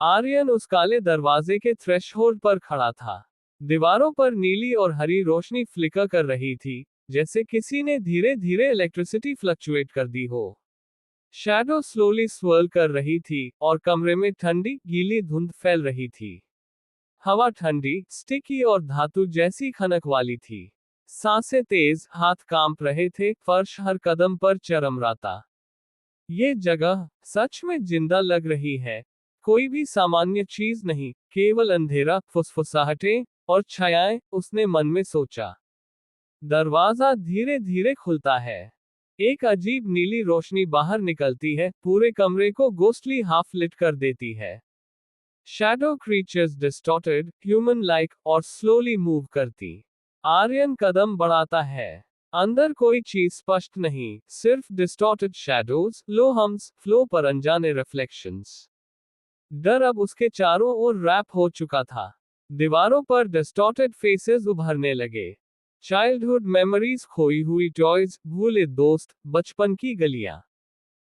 आर्यन उस काले दरवाजे के थ्रेशहोल्ड पर खड़ा था। दीवारों पर नीली और हरी रोशनी फ्लिकर कर रही थी, जैसे किसी ने धीरे धीरे इलेक्ट्रिसिटी फ्लक्चुएट कर दी हो। शैडो स्लोली स्वर्ल कर रही थी, और कमरे में ठंडी, गीली धुंध फैल रही थी। हवा ठंडी, स्टिकी और धातु जैसी खनक वाली थी। सांसें तेज, हाथ कांप रहे थे, फर्श हर कदम पर चरमराता। ये जगह सच में जिंदा लग रही है। कोई भी सामान्य चीज नहीं, केवल अंधेरा, फुसफुसाहटें और छायाएं, उसने मन में सोचा। दरवाजा धीरे धीरे खुलता है। एक अजीब नीली रोशनी बाहर निकलती है, पूरे कमरे को गोस्टली हाफ लिट कर देती है। Shadow creatures distorted, human like और स्लोली मूव करती। आर्यन कदम बढ़ाता है। अंदर कोई चीज स्पष्ट नहीं, सिर्फ डिस्टॉर्टेड शैडोज, लो हम्स, फ्लो पर अनजाने रिफ्लेक्शंस। डर अब उसके चारों ओर रैप हो चुका था। दीवारों पर डिस्टॉर्टेड फेसेस उभरने लगे। चाइल्डहुड मेमोरीज, खोई हुई टॉयज, भूले दोस्त, बचपन की गलियां।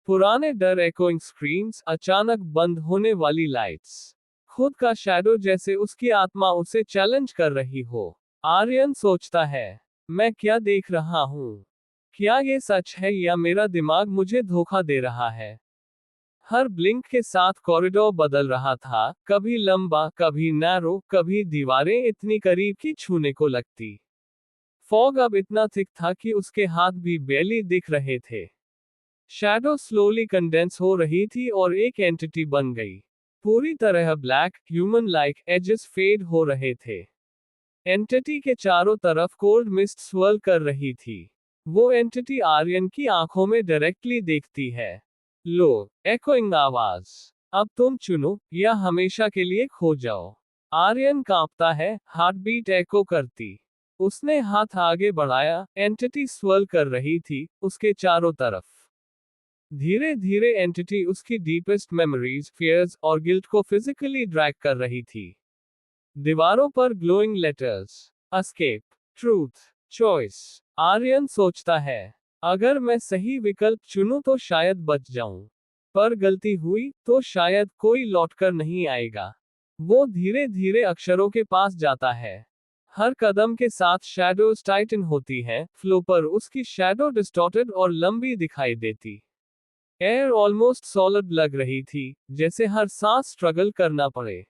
पुराने डर, एकोइंग स्क्रीन्स, अचानक बंद होने वाली लाइट्स। खुद का शैडो, जैसे उसकी आत्मा उसे चैलेंज कर रही हो। आर्यन सोचता है, मैं क्या देख रहा हूँ? क्या ये सच है या मेरा दिमाग मुझे धोखा दे रहा है? हर ब्लिंक के साथ कॉरिडोर बदल रहा था, कभी लंबा, कभी नैरो, कभी दीवारें इतनी करीब कि छूने को लगती। फॉग अब इतना थिक था कि उसके हाथ भी बेली दिख रहे थे। शैडो स्लोली कंडेंस हो रही थी और एक एंटिटी बन गई। पूरी तरह black, human like, ages fade हो रहे थे। एंटिटी के चारों तरफ कोल्ड मिस्ट स्वर्ल कर रही थी। वो एंटिटी आर्यन की आंखों में डायरेक्टली देखती है। लो, एकोइंग आवाज। अब तुम चुनो, या हमेशा के लिए खो जाओ। आर्यन कांपता है, हार्टबीट एको करती। उसने हाथ आगे बढ़ाया, एंटिटी स्वर्ल कर रही थी, उसके चारों तरफ। धीरे धीरे एंटिटी उसकी डीपेस्ट मेमोरीज, फियर्स और गिल्ट को फिजिकली ड्रैग कर रही थी। दीवारों पर glowing letters, escape, truth, choice. Aryan सोचता है, अगर मैं सही विकल्प चुनूं तो शायद बच जाऊं। पर गलती हुई तो शायद कोई लौटकर नहीं आएगा। वो धीरे धीरे अक्षरों के पास जाता है। हर कदम के साथ शैडोज टाइटन होती हैं, फ्लो पर उसकी शैडो डिस्टॉर्टेड और लंबी दिखाई देती। एयर ऑलमोस्ट सॉलिड लग रही थी, जैसे हर सांस स्ट्रगल करना पड़े।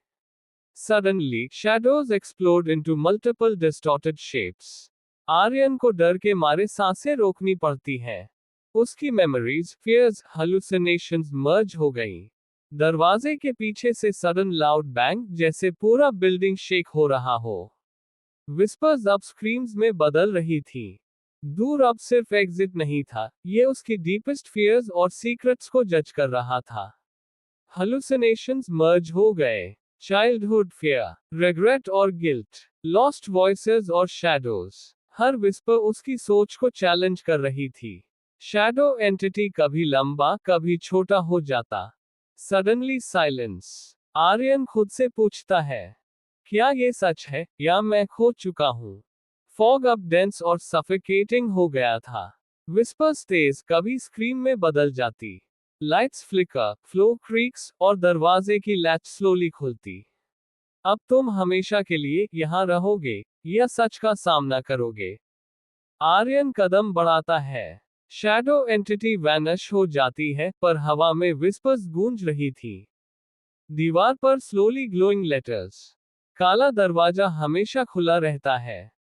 Suddenly, shadows explode into multiple distorted shapes. Aryan को डर के मारे सांसें रोकनी पड़ती हैं। उसकी मेमोरीज, फियर्स, हालुसिनेशंस मर्ज हो गईं। दरवाजे के पीछे से सडन लाउड बैंग, जैसे पूरा बिल्डिंग शेक हो रहा हो। विस्पर्स अब स्क्रीम्स में बदल रही थी। दूर अब सिर्फ एग्जिट नहीं था, ये उसकी डीपेस्ट फियर्स और सीक्रेट्स को जज कर रहा था। हालुसिनेशंस मर्ज हो गए। चाइल्डहुड फियर, रिग्रेट और गिल्ट, लॉस्ट वॉइसेस और शैडोज। हर विस्पर उसकी सोच को चैलेंज कर रही थी। शैडो एंटिटी कभी लंबा, कभी छोटा हो जाता। Suddenly silence. आर्यन खुद से पूछता है, क्या ये सच है, या मैं खो चुका हूं? फॉग अब डेंस और सफिकेटिंग हो गया था। विस्पर्स तेज, कभी स्क्रीन में बदल जाती। लाइट्स फ्लिकर, फ्लो क्रीक्स, और दरवाजे की लैच स्लोली खुलती। अब तुम हमेशा के लिए यहां रहोगे, या सच का सामना करोगे? आर्यन कदम बढ़ाता है। शैडो एंटिटी वैनिश हो जाती है, पर हवा में विस्पर्स गूंज रही थी। दीवार पर स्लोली ग्लोइंग लेटर्स। काला दरवाजा हमेशा खुला रहता है।